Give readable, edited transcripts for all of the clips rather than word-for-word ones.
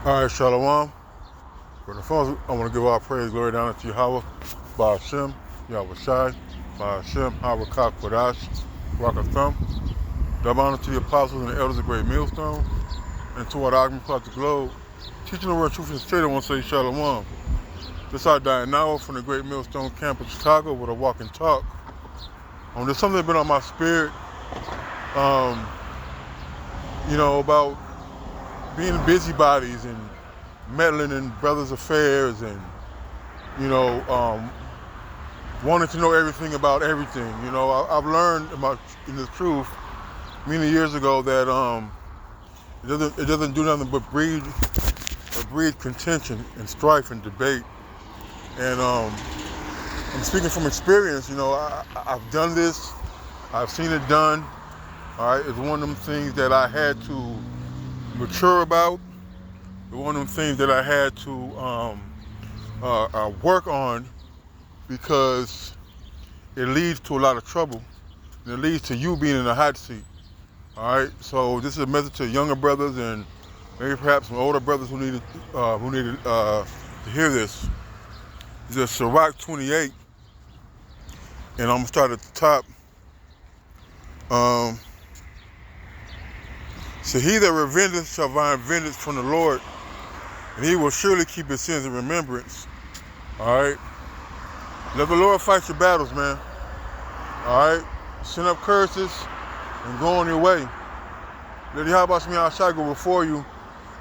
All right, Shalom. For the first, I want to give all praise, glory, and honor to Yahweh, by Hashem, Yahweh Shai, by Hashem, Harakak Kodash, Rakathum. Double honor to the apostles and the elders of Great Millstone, and to our argument across the globe. Teaching the word truth and straight, I want to say Shalom. This is Diane Now from the Great Millstone campus, Chicago, with a walk and talk. There's something that's been on my spirit, about being busybodies and meddling in brothers' affairs and, wanting to know everything about everything. I've learned in the truth many years ago that it doesn't do nothing but breed contention and strife and debate. And I'm speaking from experience. I've done this. I've seen it done. All right, it's one of them things that I had to mature about. It's one of them things that I had to work on, because it leads to a lot of trouble, and it leads to you being in the hot seat. All right, so this is a message to younger brothers and maybe perhaps some older brothers who needed to hear this. This is Sirach 28, and I'm gonna start at the top. So he that revengeth shall find vengeance from the Lord, and he will surely keep his sins in remembrance. All right? Let the Lord fight your battles, man. All right? Send up curses and go on your way. Let Yahweh Shai go before you,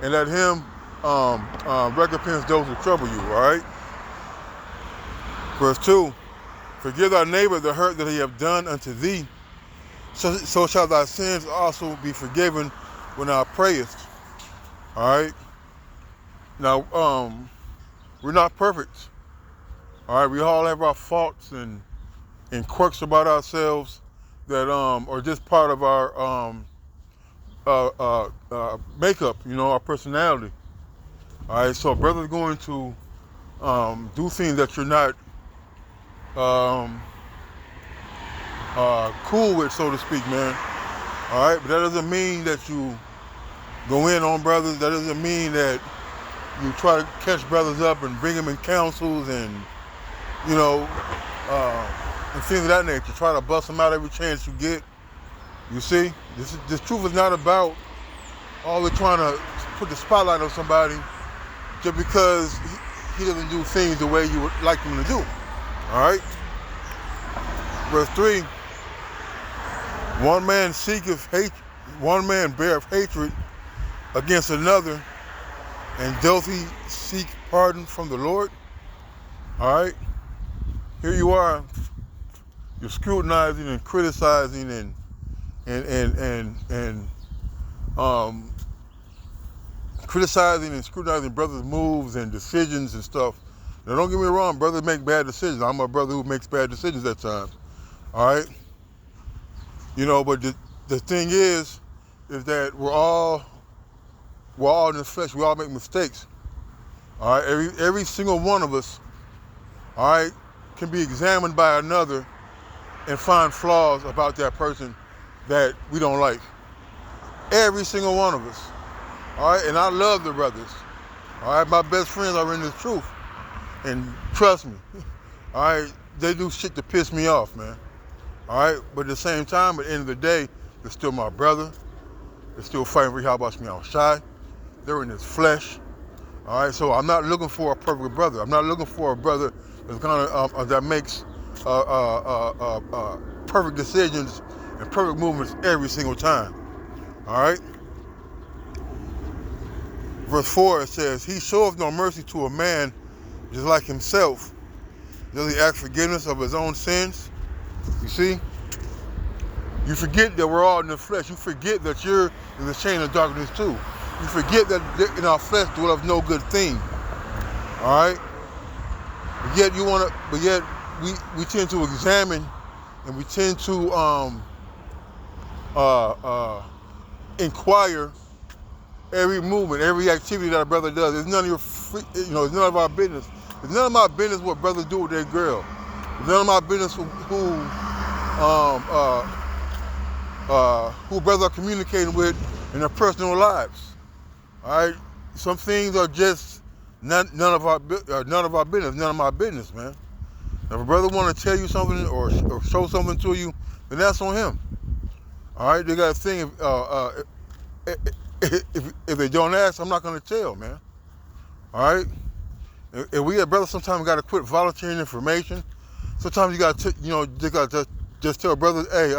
and let him recompense those who trouble you. All right? Verse 2, forgive thy neighbor the hurt that he have done unto thee, so shall thy sins also be forgiven when thou prayest. All right? Now, we're not perfect. All right? We all have our faults and quirks about ourselves that are just part of our makeup, our personality. All right? So a brother's going to do things that you're not cool with, so to speak, man. All right? But that doesn't mean that you go in on brothers. That doesn't mean that you try to catch brothers up and bring them in councils and, and things of that nature. Try to bust them out every chance you get. You see? This truth is not about always trying to put the spotlight on somebody just because he doesn't do things the way you would like him to do. All right? Verse 3, one man beareth hatred against another, and doth he seek pardon from the Lord? All right? Here you are, you're scrutinizing and criticizing and criticizing and scrutinizing brothers' moves and decisions and stuff. Now, don't get me wrong, brothers make bad decisions. I'm a brother who makes bad decisions at times. All right? But the thing is that we're all in the flesh. We all make mistakes. All right? Every single one of us, all right, can be examined by another and find flaws about that person that we don't like. Every single one of us. All right? And I love the brothers. All right? My best friends are in the truth. And trust me, all right, they do shit to piss me off, man. All right? But at the same time, at the end of the day, they're still my brother. They're still fighting for Yahweh Shai. They're in his flesh. All right? So I'm not looking for a perfect brother. I'm not looking for a brother that makes perfect decisions and perfect movements every single time. All right? Verse 4, it says, he showeth no mercy to a man just like himself. Does he ask forgiveness of his own sins? You see? You forget that we're all in the flesh. You forget that you're in the chain of darkness too. You forget that in our flesh dwelleth no good thing. All right? But yet we tend to examine, and we tend to inquire every movement, every activity that a brother does. It's none of it's none of our business. It's none of my business what brothers do with their girl. It's none of my business who brothers are communicating with in their personal lives. All right? some things are just none of our business, none of my business, man. If a brother want to tell you something or show something to you, then that's on him. All right, they got a thing. If they don't ask, I'm not going to tell, man. All right. If we have brothers, sometimes we got to quit volunteering information. Sometimes you got to, you got to just tell brothers, hey,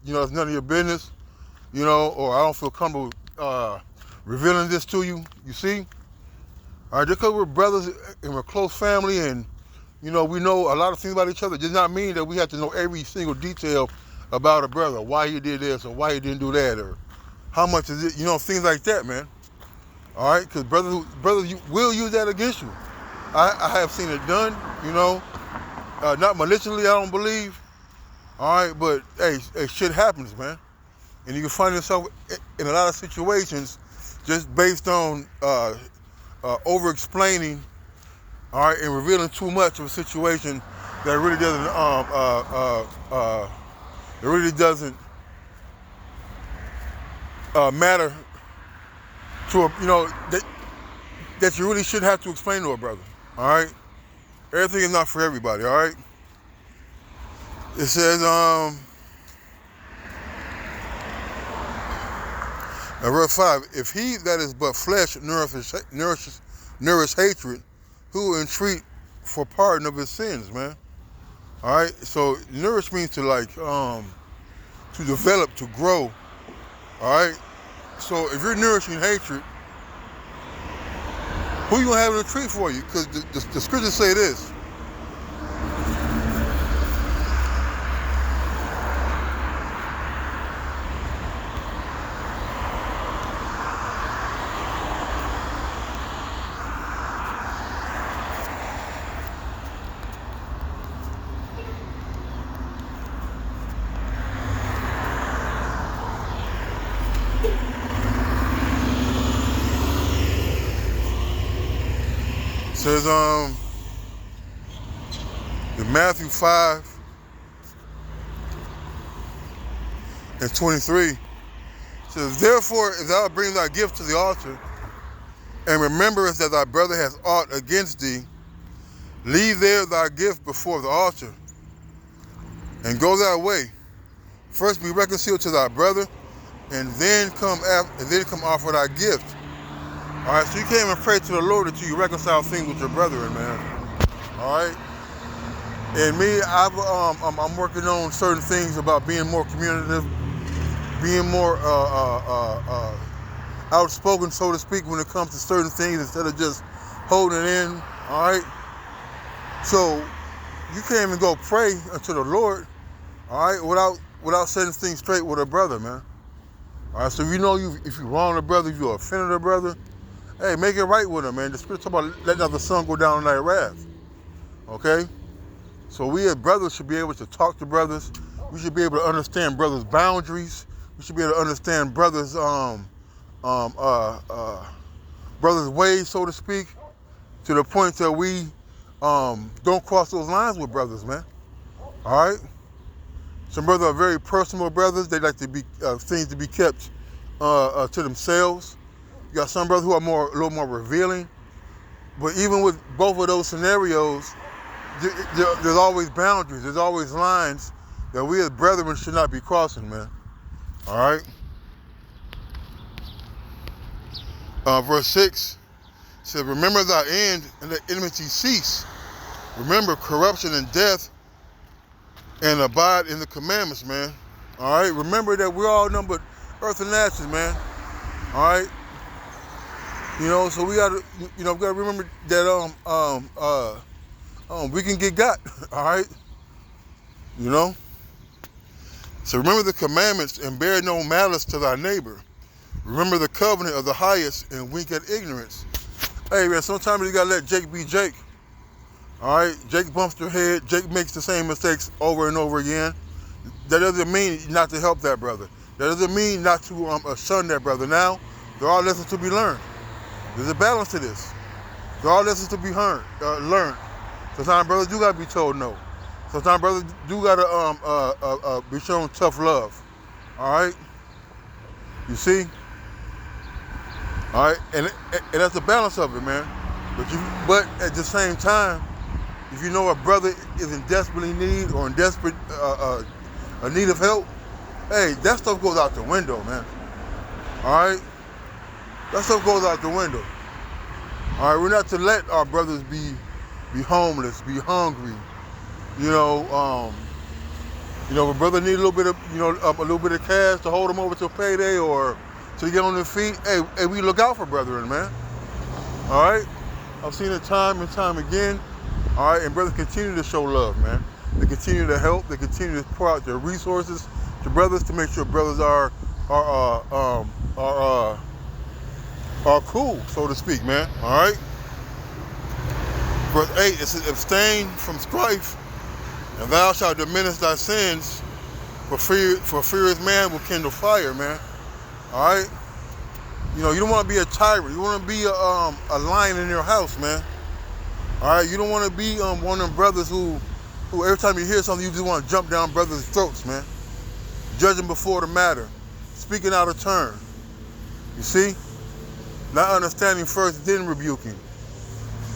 it's none of your business, or I don't feel comfortable revealing this to you. You see? All right, just because we're brothers and we're a close family and, we know a lot of things about each other, does not mean that we have to know every single detail about a brother, why he did this or why he didn't do that, or how much is it, things like that, man. All right, because brothers will use that against you. I have seen it done, not maliciously, I don't believe. All right, but hey, shit happens, man. And you can find yourself in a lot of situations just based on over-explaining, all right, and revealing too much of a situation that really doesn't matter to that you really shouldn't have to explain to a brother. All right, everything is not for everybody. All right. It says in verse 5, if he that is but flesh nourish hatred, who will entreat for pardon of his sins, man. All right. So nourish means to to develop, to grow. All right. So if you're nourishing hatred, who you gonna have to treat for you? Because the scriptures say this. It says in Matthew 5 and 23, it says, therefore, if thou bring thy gift to the altar, and rememberest that thy brother has aught against thee, leave there thy gift before the altar, and go thy way. First be reconciled to thy brother, and then come offer thy gift. All right, so you can't even pray to the Lord until you reconcile things with your brethren, man. All right, and me, I'm working on certain things about being more communicative, being more outspoken, so to speak, when it comes to certain things instead of just holding it in. All right, so you can't even go pray unto the Lord, all right, without setting things straight with a brother, man. All right, so if you wrong a brother, if you offended a brother, hey, make it right with him, man. The scripture talk about letting not the sun go down on thy wrath. Okay? So we as brothers should be able to talk to brothers. We should be able to understand brothers' boundaries. We should be able to understand brothers' brothers' ways, so to speak, to the point that we don't cross those lines with brothers, man. All right? Some brothers are very personal brothers. They like to be things to be kept to themselves. You got some brothers who are a little more revealing. But even with both of those scenarios, there's always boundaries. There's always lines that we as brethren should not be crossing, man. All right? Verse 6 says, remember thy end and let enmity cease. Remember corruption and death and abide in the commandments, man. All right? Remember that we're all numbered earth and ashes, man. All right? So we gotta remember that we can get got, all right? So remember the commandments and bear no malice to thy neighbor. Remember the covenant of the highest and wink at ignorance. Hey, man, sometimes you gotta let Jake be Jake. All right, Jake bumps their head. Jake makes the same mistakes over and over again. That doesn't mean not to help that brother. That doesn't mean not to shun that brother. Now, there are lessons to be learned. There's a balance to this. There are lessons to be learned. Sometimes brothers do gotta be told no. Sometimes brothers do gotta be shown tough love. All right. You see. All right, and that's the balance of it, man. But at the same time, if you know a brother is in desperately need or in desperate a need of help, hey, that stuff goes out the window, man. All right, that stuff goes out the window. All right, we're not to let our brothers be homeless, be hungry. If a brother need a little bit of a little bit of cash to hold them over till payday or to get on their feet, hey, we look out for brethren, man. All right, I've seen it time and time again. All right, and brothers continue to show love, man. They continue to help. They continue to pour out their resources to brothers to make sure brothers are cool, so to speak, man. All right. Verse 8, it says, abstain from strife, and thou shalt diminish thy sins, for furious man will kindle fire, man. All right. You don't want to be a tyrant. You want to be a lion in your house, man. All right. You don't want to be one of them brothers who every time you hear something, you just want to jump down brothers' throats, man. Judging before the matter, speaking out of turn. You see, not understanding first, then rebuking.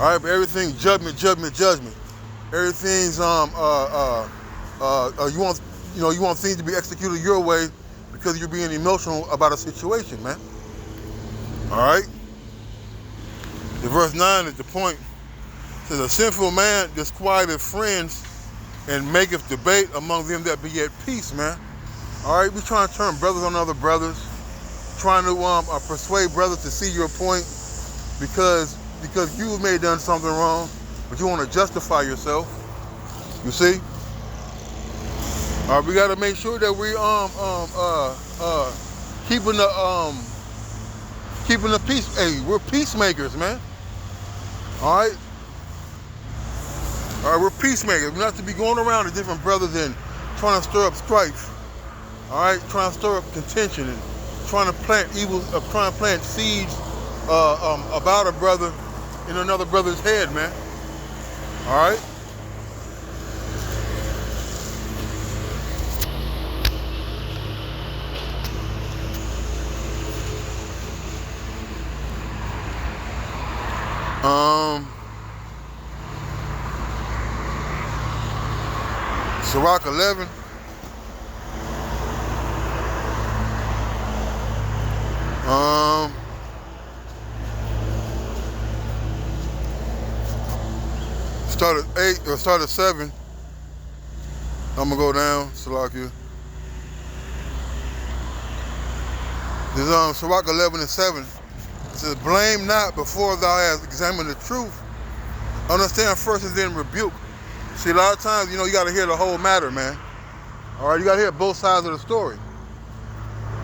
All right, but everything judgment. Everything's you want things to be executed your way because you're being emotional about a situation, man. All right. The verse 9 is the point. It says, a sinful man disquieteth friends and maketh debate among them that be at peace, man. All right, we trying to turn brothers on other brothers, trying to persuade brothers to see your point because you may have done something wrong, but you want to justify yourself. You see? All right, we got to make sure that we keeping the peace. Hey, we're peacemakers, man. All right. All right, we're peacemakers. We're not to be going around to different brothers and trying to stir up strife. All right, trying to stir up contention and trying to plant seeds about a brother in another brother's head, man. All right. Sirach 11. Start at 8 or start at 7. I'm gonna go down, Salakia. There's Sirach 11 and 7. It says, blame not before thou hast examined the truth. Understand first and then rebuke. See, a lot of times, you gotta hear the whole matter, man. All right, you gotta hear both sides of the story.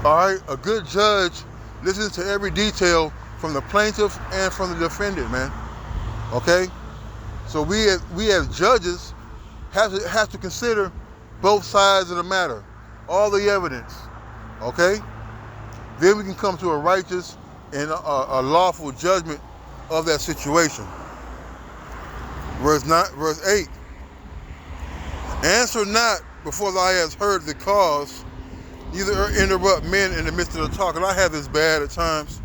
All right, a good judge listens to every detail from the plaintiff and from the defendant, man. Okay? So we as judges have to consider both sides of the matter, all the evidence. Okay? Then we can come to a righteous and a lawful judgment of that situation. Verse 8. Answer not before thou hast heard the cause, neither interrupt men in the midst of the talk. And I have this bad at times,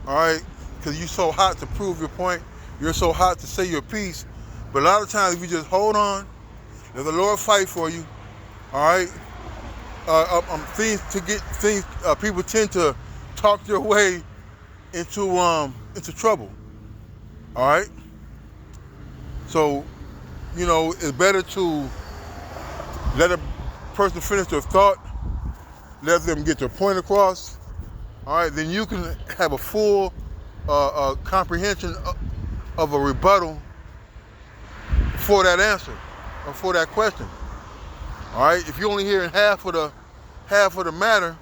all right? Because you're so hot to prove your point. You're so hot to say your piece. But a lot of times if you just hold on, let the Lord fight for you, all right? People tend to talk their way into trouble, all right? So, it's better to let a person finish their thought, let them get their point across, all right? Then you can have a full comprehension of a rebuttal for that answer or for that question, all right? If you're only hearing half of the matter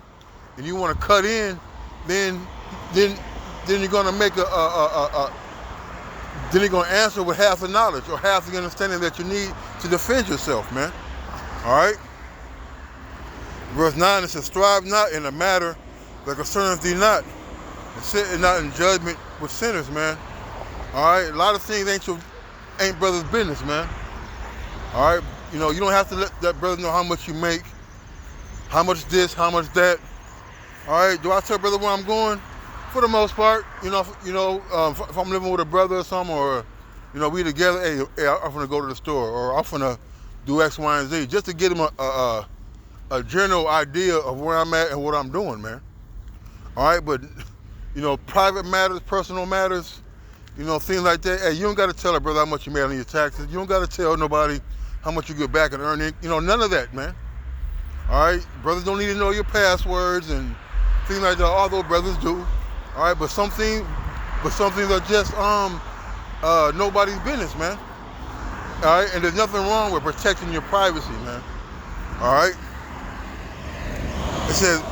and you want to cut in, then you're going to make then you're going to answer with half the knowledge or half the understanding that you need to defend yourself, man. All right? Verse 9, it says, strive not in a matter that concerneth thee not, and sit not in judgment with sinners, man. All right? A lot of things ain't brother's business, man. All right? You don't have to let that brother know how much you make, how much this, how much that. All right? Do I tell brother where I'm going? For the most part, if I'm living with a brother or something, or we together, hey, I'm gonna go to the store, or I'm gonna do X, Y, and Z, just to get him a general idea of where I'm at and what I'm doing, man. All right, but private matters, personal matters, things like that. Hey, you don't got to tell a brother how much you made on your taxes. You don't got to tell nobody how much you get back and earn it. None of that, man. All right, brothers don't need to know your passwords and things like that. Although brothers do. All right, but some things are just nobody's business, man. All right, and there's nothing wrong with protecting your privacy, man. All right. It says,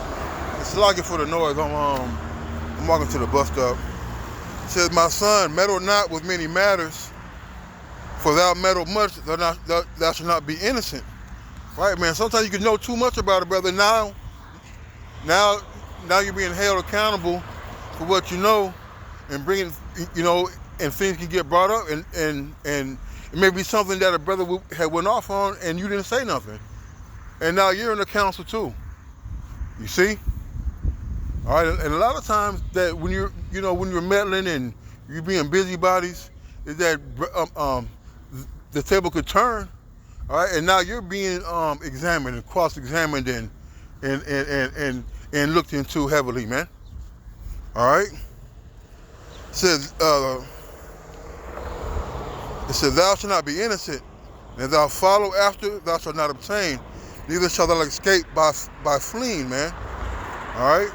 it's looking for the noise. I'm walking to the bus stop. It says, my son, meddle not with many matters, for thou meddle much, thou shalt not be innocent. Right, man. Sometimes you can know too much about a brother. Now you're being held accountable for what you know, and bringing, and things can get brought up, and it may be something that a brother had went off on, and you didn't say nothing, and now you're in the council too. You see? All right, and a lot of times that when you're meddling and you're being busybodies, is that the table could turn. All right, and now you're being examined and cross-examined and looked into heavily, man. All right. It says, thou shalt not be innocent, and if thou follow after, thou shalt not obtain. Neither shalt thou escape by fleeing, man. All right.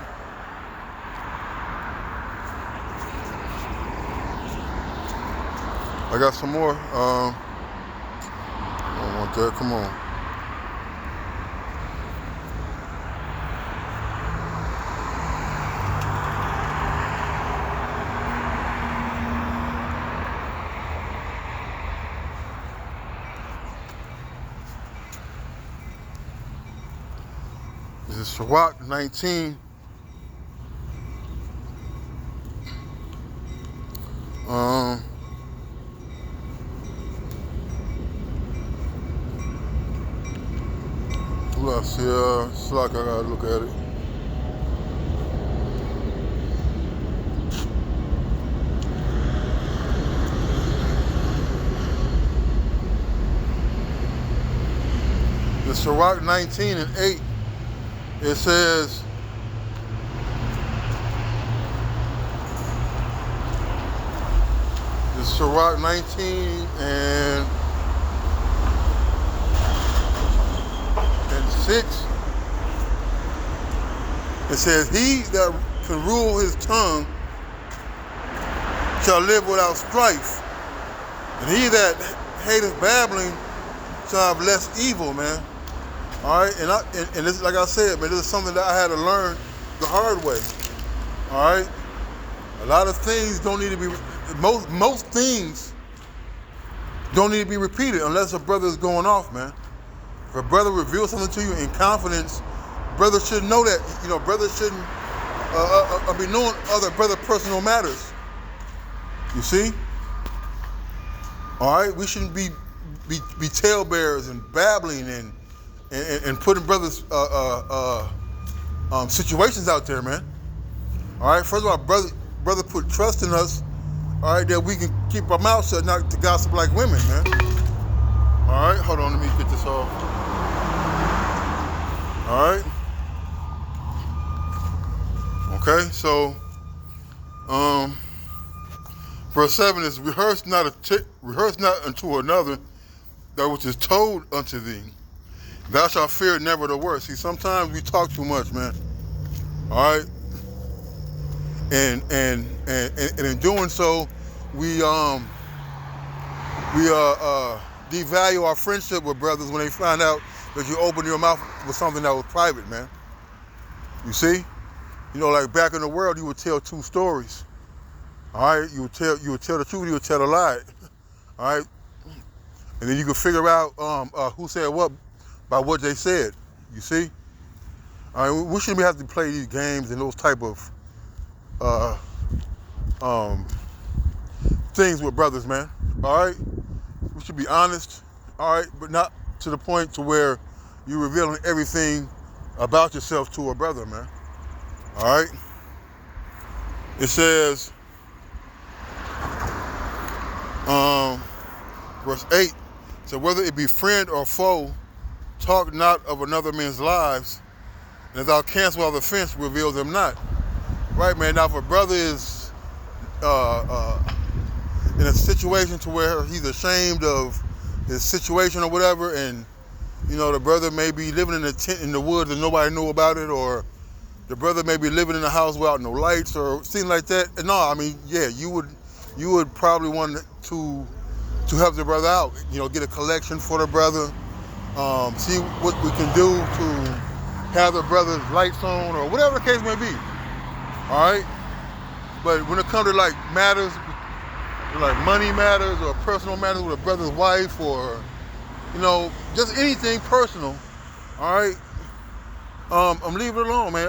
I got some more. I don't want that. Come on. This is Sirach 19. Let's see, it's like I gotta look at it. The Sirach 19 and 8, it says, the Sirach 19 and 6, it says, he that can rule his tongue shall live without strife, and he that hateth babbling shall have less evil, man. All right, and this, like I said, man, this is something that I had to learn the hard way. All right, a lot of things don't need to be, most things don't need to be repeated unless a brother is going off, man. If a brother reveals something to you in confidence, brother should know that. Brother shouldn't be knowing other brother personal matters. You see? All right, we shouldn't be talebearers and babbling and putting brothers situations out there, man. All right, first of all, brother put trust in us. All right, that we can keep our mouth shut, not to gossip like women, man. All right, hold on, let me get this off. All right. Okay, so verse 7 is, rehearse not unto another that which is told unto thee. Thou shalt fear never the worst. See, sometimes we talk too much, man. All right, and in doing so, we devalue our friendship with brothers when they find out that you open your mouth with something that was private, man. You see? Like back in the world, you would tell two stories. All right? You would tell the truth, you would tell a lie. All right? And then you could figure out who said what by what they said. You see? All right, we shouldn't have to play these games and those type of things with brothers, man. All right? We should be honest, all right, but not to the point to where you're revealing everything about yourself to a brother, man. All right? It says, verse 8, so whether it be friend or foe, talk not of another man's lives, and if thou cancel out the offense, reveal them not. Right, man. Now, if a brother is in a situation to where he's ashamed of his situation or whatever, and the brother may be living in a tent in the woods and nobody knew about it, or the brother may be living in a house without no lights or things like that. And no, I mean, yeah, you would probably want to help the brother out. Get a collection for the brother. See what we can do to have the brother's lights on or whatever the case may be. All right. But when it comes to like matters, like money matters or personal matters with a brother's wife or just anything personal, all right. I'm leaving it alone, man.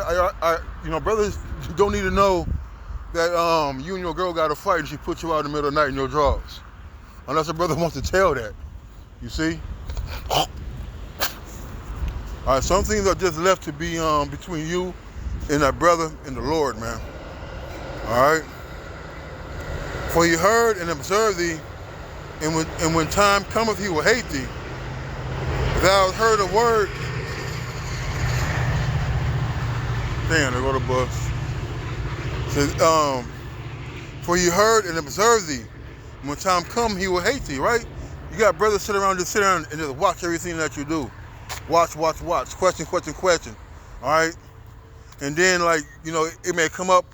Brothers don't need to know that you and your girl got a fight and she put you out in the middle of the night in your drawers, unless a brother wants to tell that. You see? All right. Some things are just left to be between you and that brother and the Lord, man. All right. For he heard and observed thee, and when time cometh, he will hate thee. If thou hast heard a word, damn, there go the bus. Says, for he heard and observed thee, and when time come, he will hate thee. Right? You got brothers sit around and just watch everything that you do. Watch. Question. All right. And then it may come up.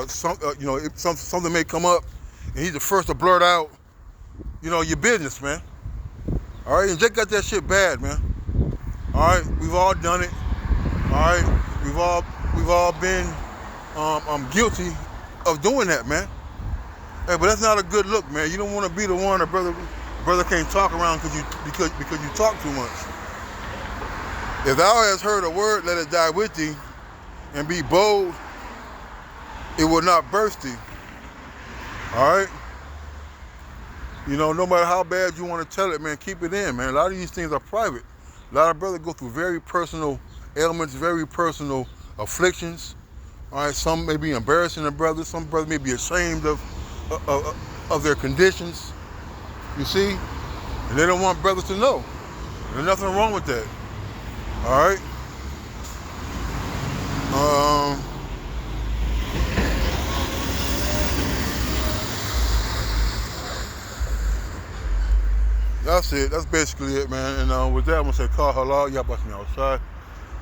Something may come up, and he's the first to blurt out, your business, man. All right, and Jake got that shit bad, man. All right, we've all done it. All right, we've all been guilty of doing that, man. Hey, but that's not a good look, man. You don't want to be the one that brother can't talk around because you talk too much. If thou hast heard a word, let it die with thee, and be bold. It will not burst thee. All right? No matter how bad you want to tell it, man, keep it in, man. A lot of these things are private. A lot of brothers go through very personal ailments, very personal afflictions. All right? Some may be embarrassing their brothers. Some brothers may be ashamed of their conditions. You see? And they don't want brothers to know. There's nothing wrong with that. All right? That's it. That's basically it, man. And with that, I'm going to say, Kal Halal, Yabashmi outside.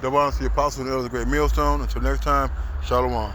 The one, the apostle, and the great millstone. Until next time, Shalom.